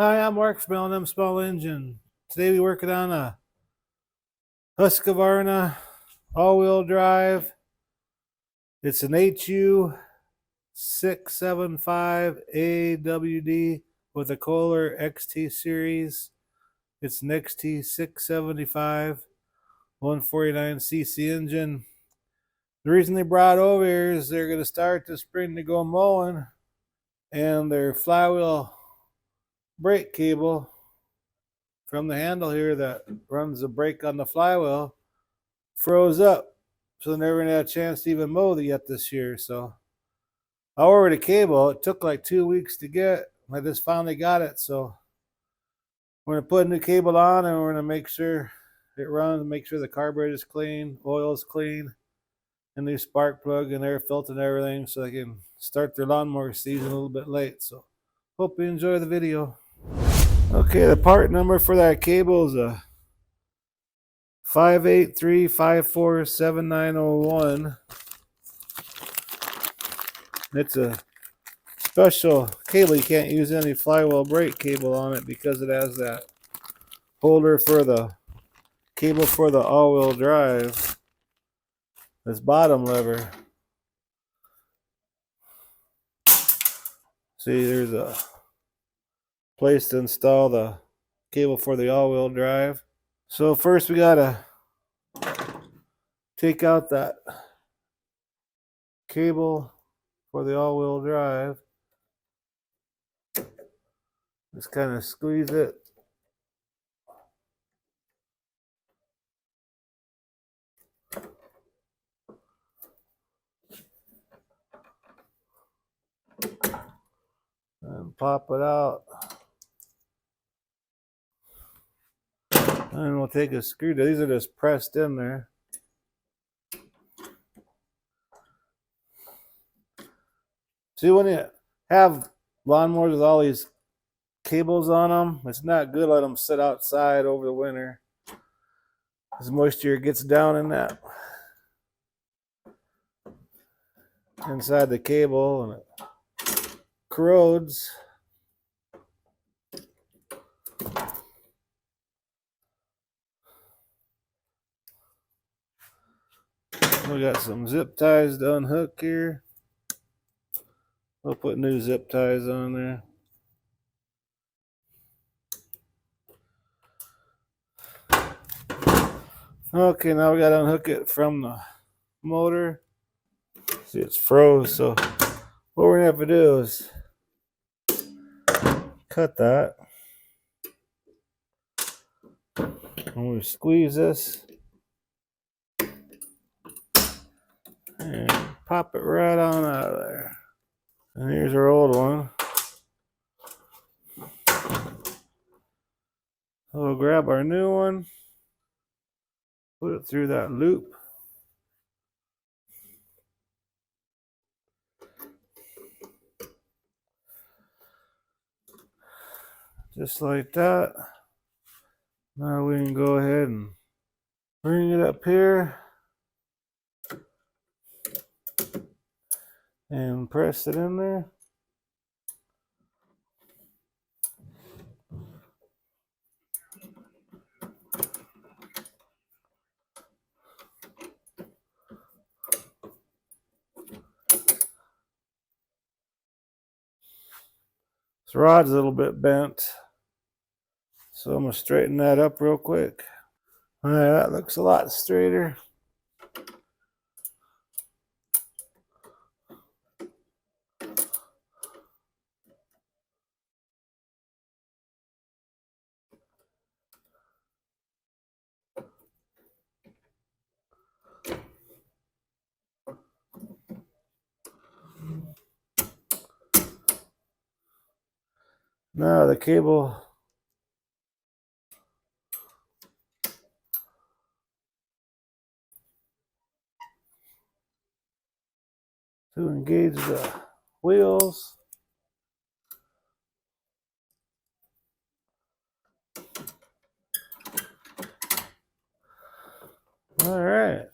Hi, I'm Mark from L&M Small Engine. Today we're working on a Husqvarna all-wheel drive. It's an HU 675 AWD with a Kohler XT series. It's an XT 675 149cc engine. The reason they brought it over here is they're going to start this spring to go mowing, and their flywheel brake cable from the handle here that runs the brake on the flywheel froze up, so they never had a chance to even mow it yet this year. So I ordered a cable. It took like 2 weeks to get. I just finally got it, so we're gonna put a new cable on, and we're gonna make sure it runs, make sure the carburetor is clean, oil is clean, and new spark plug and air filter and everything, so they can start their lawnmower season a little bit late. So hope you enjoy the video. Okay, the part number for that cable is a 583547901. It's a special cable. You can't use any flywheel brake cable on it because it has that holder for the cable for the all-wheel drive. This bottom lever. See, there's a place to install the cable for the all-wheel drive. So first we gotta take out that cable for the all-wheel drive. Just kind of squeeze it. And pop it out. And we'll take a screw. These are just pressed in there. See, when you have lawnmowers with all these cables on them, it's not good to let them sit outside over the winter, as moisture gets down in that inside the cable and it corrodes. We got some zip ties to unhook here. We'll put new zip ties on there. Okay, now we got to unhook it from the motor. See, it's froze, so what we're going to have to do is cut that. And we squeeze this and pop it right on out of there. And here's our old one. So we'll grab our new one, put it through that loop. Just like that. Now we can go ahead and bring it up here and press it in there. This rod's a little bit bent, so I'm going to straighten that up real quick. All right, that looks a lot straighter. Now the cable to engage the wheels. All right.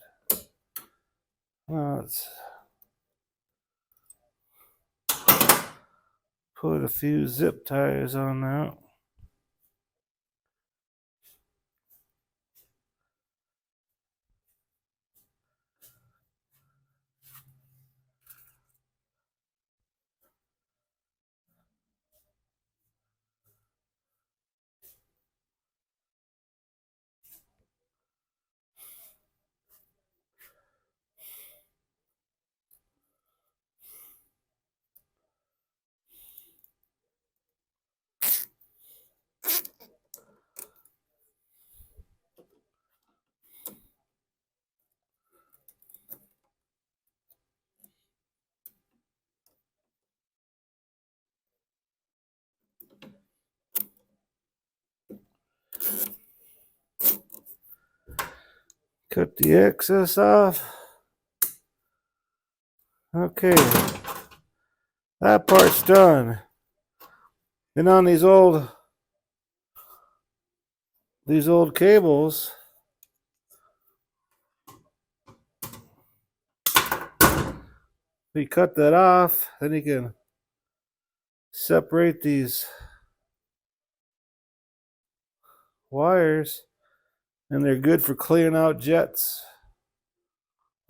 Now let's put a few zip ties on that. Cut the excess off. Okay, that part's done. Then on these old cables, we cut that off. Then you can separate these wires, and they're good for clearing out jets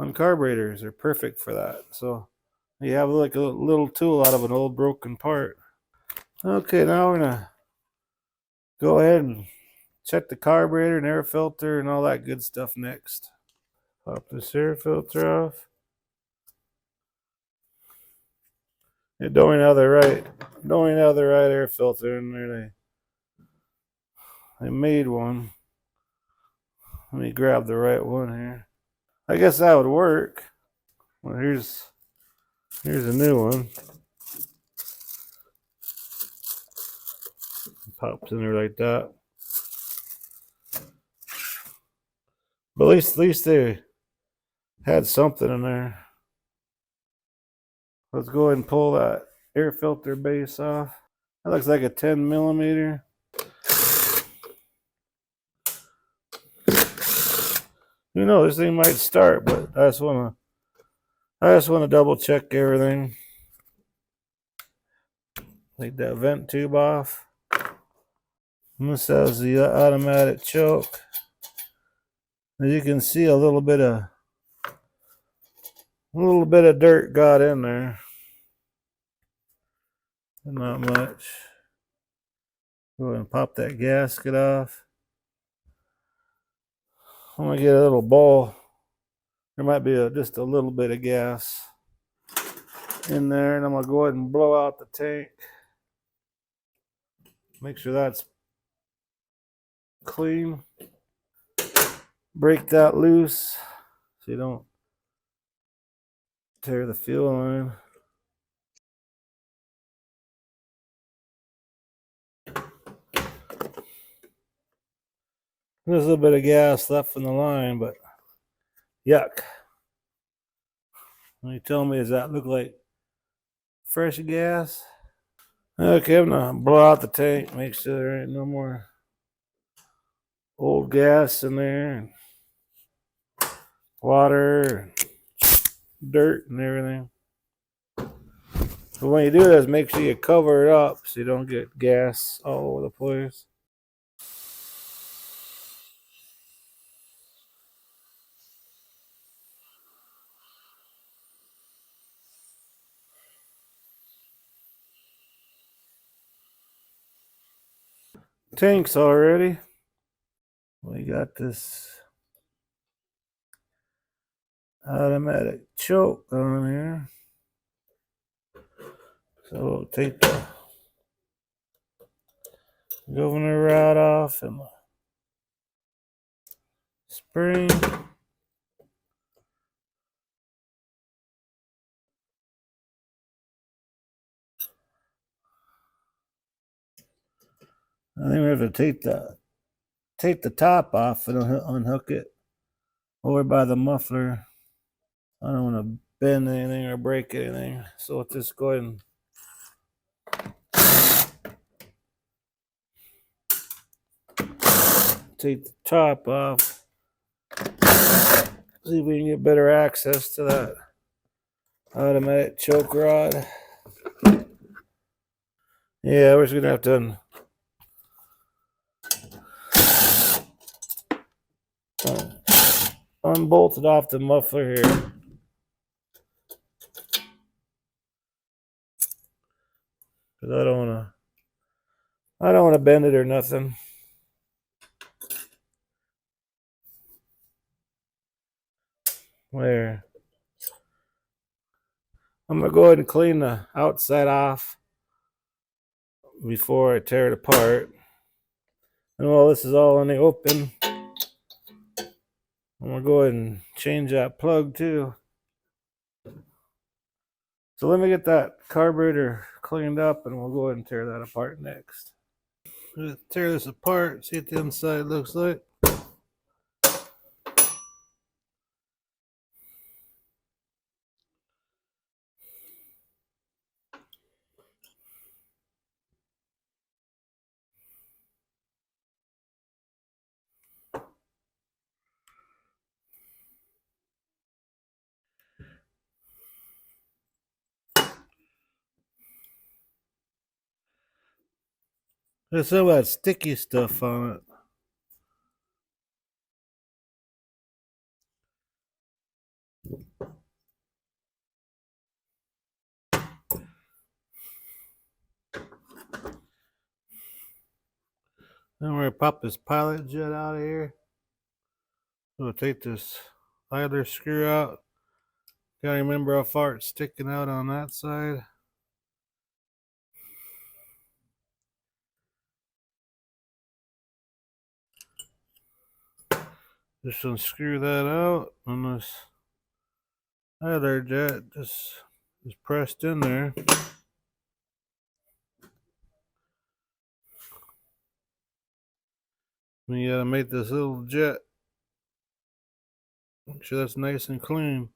on carburetors. They're perfect for that. So you have like a little tool out of an old broken part. Okay, now we're gonna go ahead and check the carburetor and air filter and all that good stuff next. Pop this air filter off. Yeah, don't even have the right air filter in there. They made one. Let me grab the right one here. I guess that would work. Well, here's a new one. Pops in there like that. But at least they had something in there. Let's go ahead and pull that air filter base off. That looks like a 10 millimeter. You know, this thing might start, but I just want to double check everything. Take that vent tube off. And this has the automatic choke. As you can see, a little bit of dirt got in there. Not much. Go ahead and pop that gasket off. I'm gonna get a little bowl. There might be just a little bit of gas in there, and I'm gonna go ahead and blow out the tank. Make sure that's clean. Break that loose so you don't tear the fuel line. There's a little bit of gas left in the line, but yuck. When you tell me, does that look like fresh gas? Okay, I'm gonna blow out the tank, make sure there ain't no more old gas in there, water, dirt, and everything. But when you do this, make sure you cover it up so you don't get gas all over the place. Tank's all ready. We got this automatic choke on here. So we'll take the governor rod off and the spring. I think we have to take the top off and unhook it over by the muffler. I don't want to bend anything or break anything, so let's just go ahead and take the top off. See if we can get better access to that automatic choke rod. Yeah, we're just gonna have to unbolt it off the muffler here. Cause I don't wanna bend it or nothing. There. I'm gonna go ahead and clean the outside off before I tear it apart. And while this is all in the open, I'm gonna go ahead and change that plug too. So let me get that carburetor cleaned up and we'll go ahead and tear that apart next. Tear this apart, see what the inside looks like. There's some of that sticky stuff on it. Then we're gonna pop this pilot jet out of here. We'll take this idler screw out. Gotta remember how far it's sticking out on that side. Just unscrew that out, and this idler jet just is pressed in there. And you gotta make this little jet. Make sure that's nice and clean.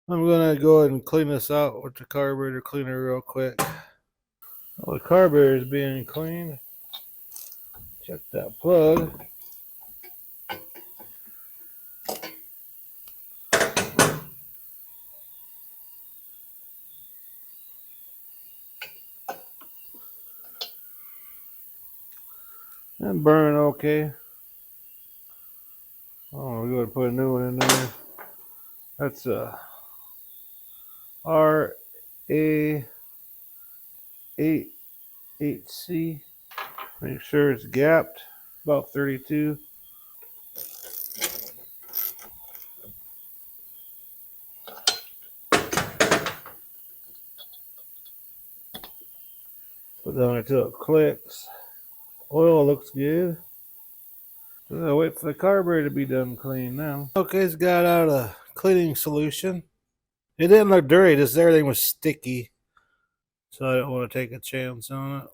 I'm gonna go ahead and clean this out with the carburetor cleaner real quick. While the carburetor is being cleaned, check that plug. And burn okay. Oh, we're gonna put a new one in there. That's a RA88C. Make sure it's gapped about 32. Put that on until it clicks. Oil looks good. So I'll wait for the carburetor to be done clean now. Okay, it's got out a cleaning solution. It didn't look dirty, just everything was sticky. So I don't want to take a chance on it.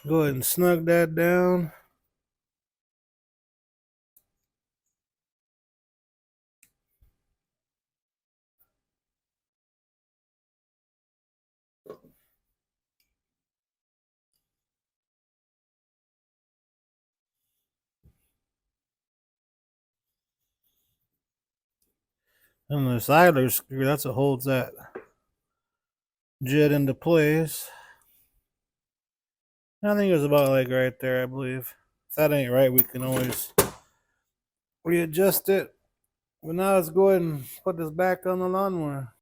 Go ahead and snug that down. And this idler screw, that's what holds that jet into place. I think it was about like right there, I believe. If that ain't right, we can always readjust it. But now let's go ahead and put this back on the lawnmower.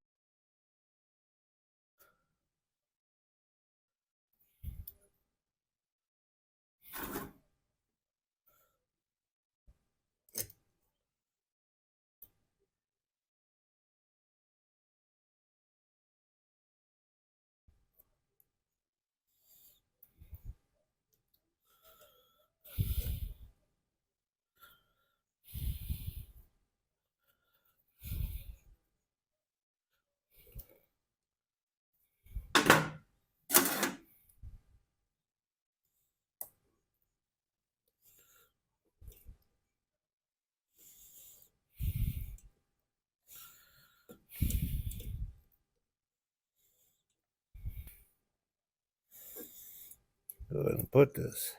Go ahead and put this.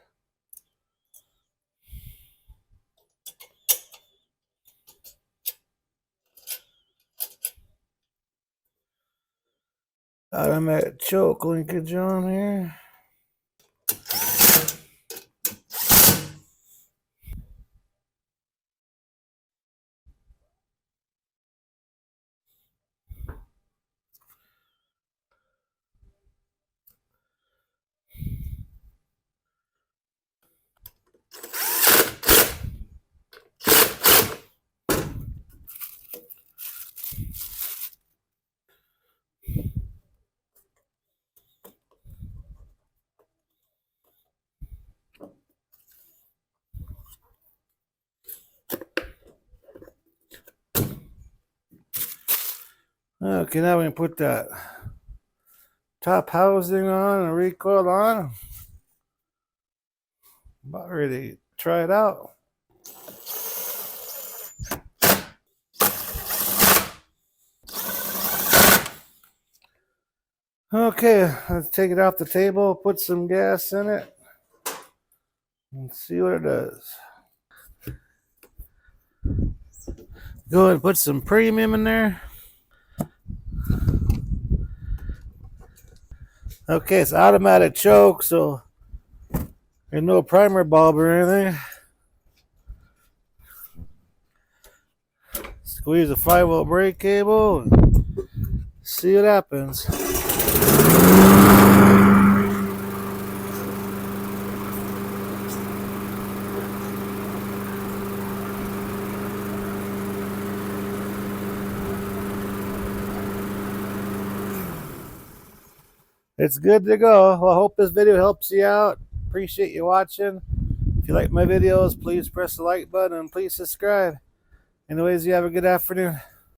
Automatic choke linkage on here. Okay, now we can put that top housing on and recoil on. About ready to try it out. Okay, let's take it off the table, put some gas in it, and see what it does. Go ahead and put some premium in there. Okay, it's automatic choke, so there's no primer bulb or anything. Squeeze the Flywheel brake cable and see what happens. It's good to go. Well, I hope this video helps you out. Appreciate you watching. If you like my videos, please press the like button and please subscribe. Anyways, you have a good afternoon.